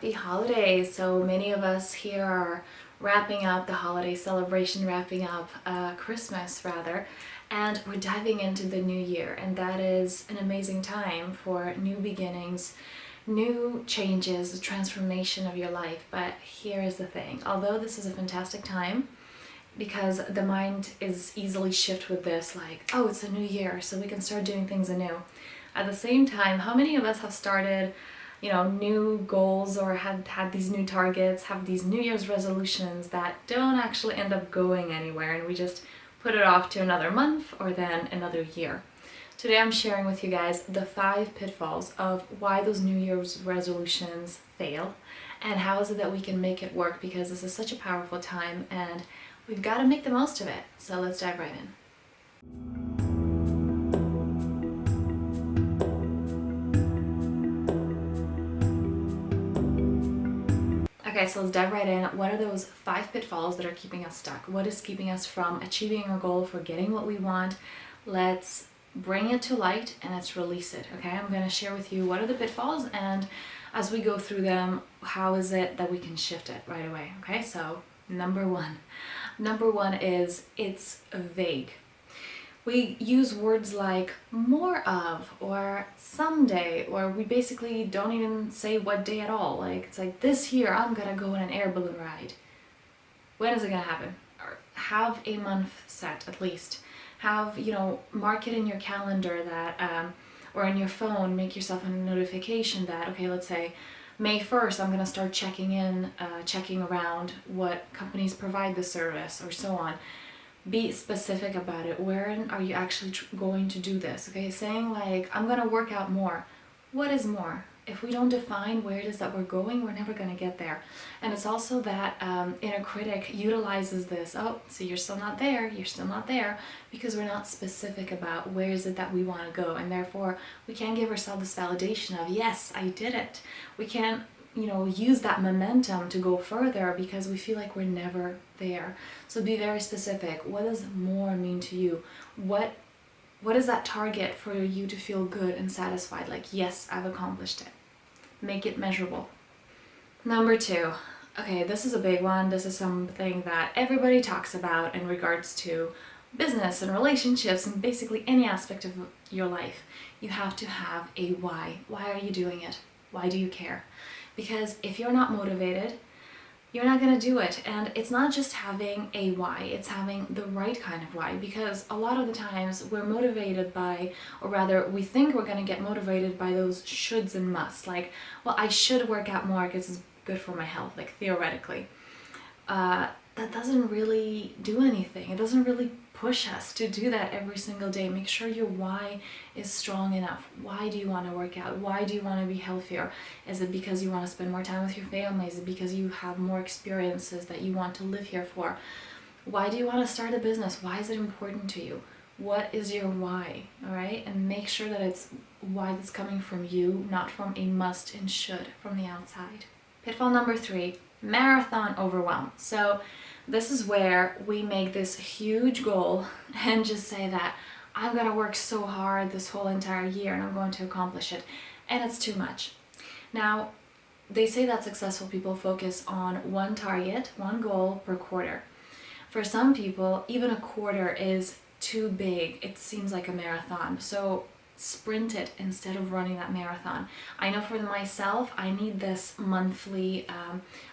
happy holidays. So many of us here are wrapping up the holiday celebration, wrapping up Christmas rather, and we're diving into the new year, and that is an amazing time for new beginnings, new changes, the transformation of your life. But here is the thing, although this is a fantastic time, because the mind is easily shifted with this, like, oh, it's a new year, so we can start doing things anew. At the same time, how many of us have started, new goals or had these new targets, have these New Year's resolutions that don't actually end up going anywhere, and we just put it off to another month or then another year? Today I'm sharing with you guys the 5 pitfalls of why those New Year's resolutions fail, and how is it that we can make it work, because this is such a powerful time and we've got to make the most of it. So let's dive right in. Okay, so let's dive right in. What are those 5 pitfalls that are keeping us stuck? What is keeping us from achieving our goal, for getting what we want? Let's bring it to light and let's release it, okay? I'm going to share with you what are the pitfalls, and as we go through them, how is it that we can shift it right away, okay? So Number one is it's vague. We use words like more of or someday, or we basically don't even say what day at all. Like, it's like, this year I'm gonna go on an air balloon ride. When is it gonna happen? Or have a month set at least. Have, mark it in your calendar that, or in your phone, make yourself a notification that, okay, let's say May 1st, I'm going to start checking around what companies provide the service, or so on. Be specific about it. Wherein are you actually going to do this? Okay, saying like, I'm going to work out more. What is more? If we don't define where it is that we're going, we're never going to get there. And it's also that inner critic utilizes this. Oh, so you're still not there, because we're not specific about where is it that we want to go. And therefore, we can't give ourselves this validation of, yes, I did it. We can't, use that momentum to go further because we feel like we're never there. So be very specific. What does more mean to you? What is that target for you to feel good and satisfied? Like, yes, I've accomplished it. Make it measurable. Number 2. Okay, this is a big one. This is something that everybody talks about in regards to business and relationships and basically any aspect of your life. You have to have a why. Why are you doing it? Why do you care? Because if you're not motivated, you're not going to do it. And it's not just having a why, it's having the right kind of why. Because a lot of the times we're motivated by, or rather we think we're going to get motivated by those shoulds and musts. Like, well, I should work out more because it's good for my health, like theoretically. That doesn't really do anything. It doesn't really push us to do that every single day. Make sure your why is strong enough. Why do you want to work out? Why do you want to be healthier? Is it because you want to spend more time with your family? Is it because you have more experiences that you want to live here for? Why do you want to start a business? Why is it important to you? What is your why? All right? And make sure that it's why that's coming from you, not from a must and should from the outside. Pitfall number 3, marathon overwhelm. So this is where we make this huge goal and just say that I'm going to work so hard this whole entire year and I'm going to accomplish it. And it's too much. Now, they say that successful people focus on one target, one goal per quarter. For some people, even a quarter is too big. It seems like a marathon. So sprint it instead of running that marathon. I know for myself, I need this monthly,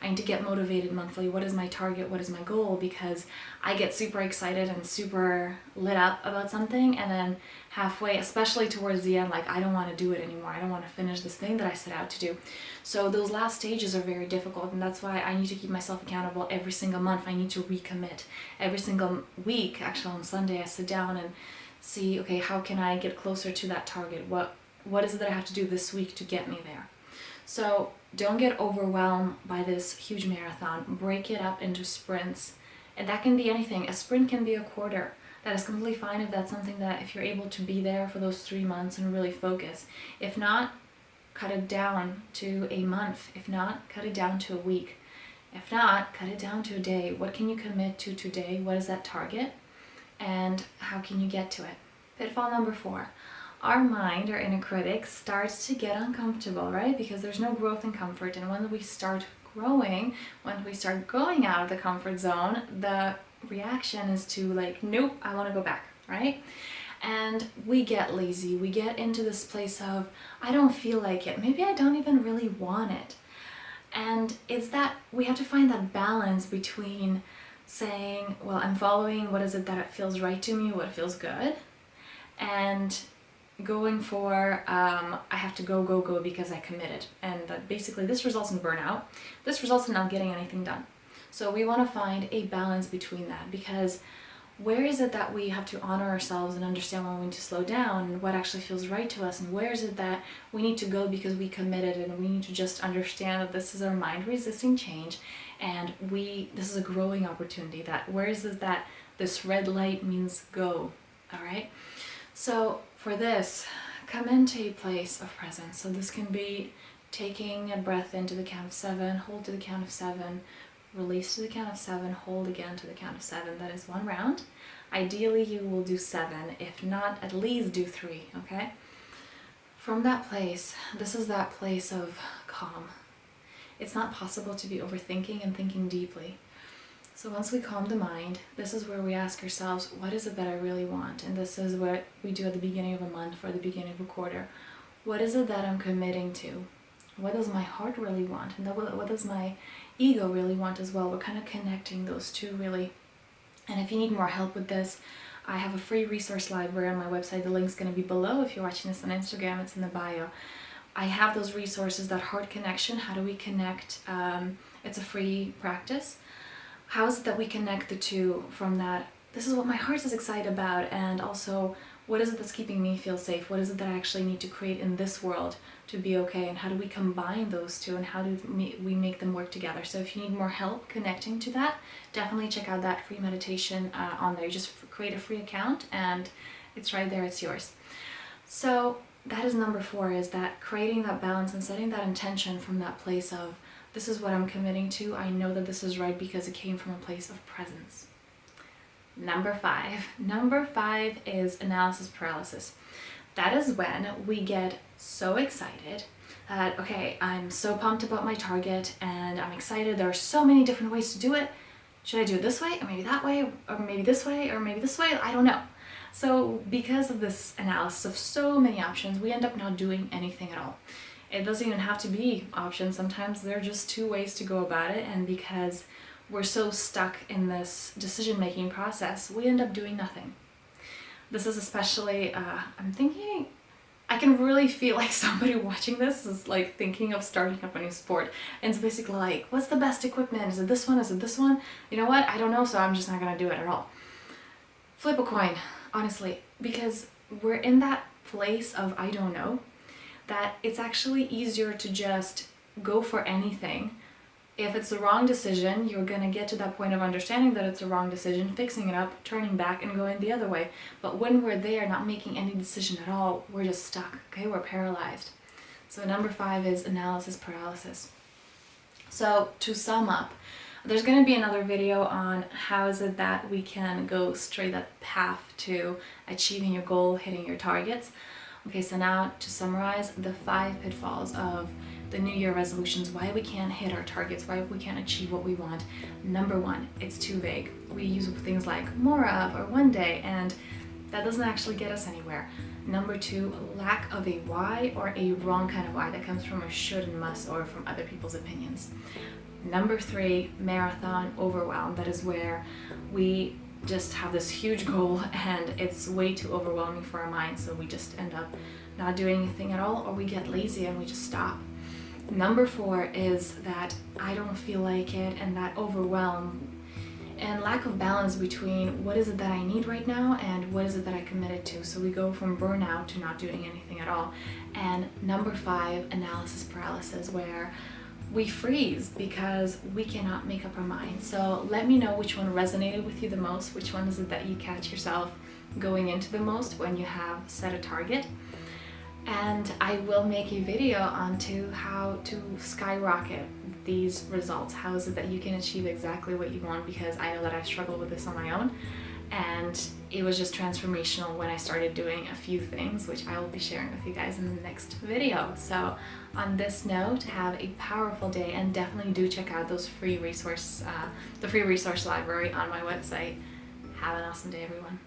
I need to get motivated monthly. What is my target? What is my goal? Because I get super excited and super lit up about something, and then halfway, especially towards the end, like, I don't want to do it anymore. I don't want to finish this thing that I set out to do. So those last stages are very difficult, and that's why I need to keep myself accountable every single month. I need to recommit. Every single week, actually on Sunday, I sit down and see, okay, how can I get closer to that target? What is it that I have to do this week to get me there? So don't get overwhelmed by this huge marathon. Break it up into sprints. And that can be anything. A sprint can be a quarter. That is completely fine if that's something that, if you're able to be there for those 3 months and really focus. If not, cut it down to a month. If not, cut it down to a week. If not, cut it down to a day. What can you commit to today? What is that target? And how can you get to it? Pitfall number 4, our mind, our inner critic, starts to get uncomfortable, right? Because there's no growth in comfort. And when we start growing, when we start going out of the comfort zone, the reaction is to like, nope, I want to go back, right? And we get lazy. We get into this place of, I don't feel like it. Maybe I don't even really want it. And it's that we have to find that balance between saying, well, I'm following what is it that feels right to me, what feels good, and going for, I have to go because I committed. And that basically this results in burnout. This results in not getting anything done. So we want to find a balance between that, because where is it that we have to honor ourselves and understand when we need to slow down and what actually feels right to us, and where is it that we need to go because we committed, and we need to just understand that this is our mind resisting change, and this is a growing opportunity. That where is it that this red light means go, all right? So for this, come into a place of presence. So this can be taking a breath into the count of 7, hold to the count of 7, release to the count of 7, hold again to the count of 7. That is 1 round. Ideally you will do 7, if not, at least do 3, okay? From that place, this is that place of calm. It's not possible to be overthinking and thinking deeply. So once we calm the mind, this is where we ask ourselves, what is it that I really want? And this is what we do at the beginning of a month or the beginning of a quarter. What is it that I'm committing to? What does my heart really want? And what does my ego really want as well? We're kind of connecting those two really. And if you need more help with this, I have a free resource library on my website. The link's going to be below. If you're watching this on Instagram, it's in the bio. I have those resources, that heart connection. How do we connect? It's a free practice. How is it that we connect the two from that? This is what my heart is excited about, and also what is it that's keeping me feel safe? What is it that I actually need to create in this world to be okay? And how do we combine those two, and how do we make them work together? So if you need more help connecting to that, definitely check out that free meditation on there. You just create a free account and it's right there, it's yours. So that is number 4, is that creating that balance and setting that intention from that place of, this is what I'm committing to. I know that this is right because it came from a place of presence. Number 5. Number 5 is analysis paralysis. That is when we get so excited that, okay, I'm so pumped about my target and I'm excited. There are so many different ways to do it. Should I do it this way, or maybe that way, or maybe this way, or maybe this way? I don't know. So because of this analysis of so many options, we end up not doing anything at all. It doesn't even have to be options. Sometimes there are just 2 ways to go about it, and because we're so stuck in this decision-making process, we end up doing nothing. This is especially, I'm thinking, I can really feel like somebody watching this is like thinking of starting up a new sport. And it's basically like, what's the best equipment? Is it this one? Is it this one? You know what? I don't know, so I'm just not gonna do it at all. Flip a coin, honestly, because we're in that place of I don't know, that it's actually easier to just go for anything. If it's the wrong decision, you're gonna get to that point of understanding that it's a wrong decision, fixing it up, turning back and going the other way. But when we're there, not making any decision at all, we're just stuck, okay? We're paralyzed. So number 5 is analysis paralysis. So to sum up, there's gonna be another video on how is it that we can go straight that path to achieving your goal, hitting your targets. Okay, so now to summarize the 5 pitfalls of the New Year resolutions, why we can't hit our targets, why we can't achieve what we want. Number 1, it's too vague. We use things like more of or one day, and that doesn't actually get us anywhere. Number 2, lack of a why, or a wrong kind of why that comes from a should and must or from other people's opinions. Number 3, marathon overwhelm. That is where we just have this huge goal and it's way too overwhelming for our mind, so we just end up not doing anything at all, or we get lazy and we just stop. Number 4 is that I don't feel like it, and that overwhelm and lack of balance between what is it that I need right now and what is it that I committed to. So we go from burnout to not doing anything at all. And number 5, analysis paralysis, where we freeze because we cannot make up our mind. So let me know which one resonated with you the most, which one is it that you catch yourself going into the most when you have set a target. And I will make a video onto how to skyrocket these results. How is it that you can achieve exactly what you want, because I know that I've struggled with this on my own, and it was just transformational when I started doing a few things, which I will be sharing with you guys in the next video. So on this note, have a powerful day, and definitely do check out those free resource, the free resource library on my website. Have an awesome day, everyone.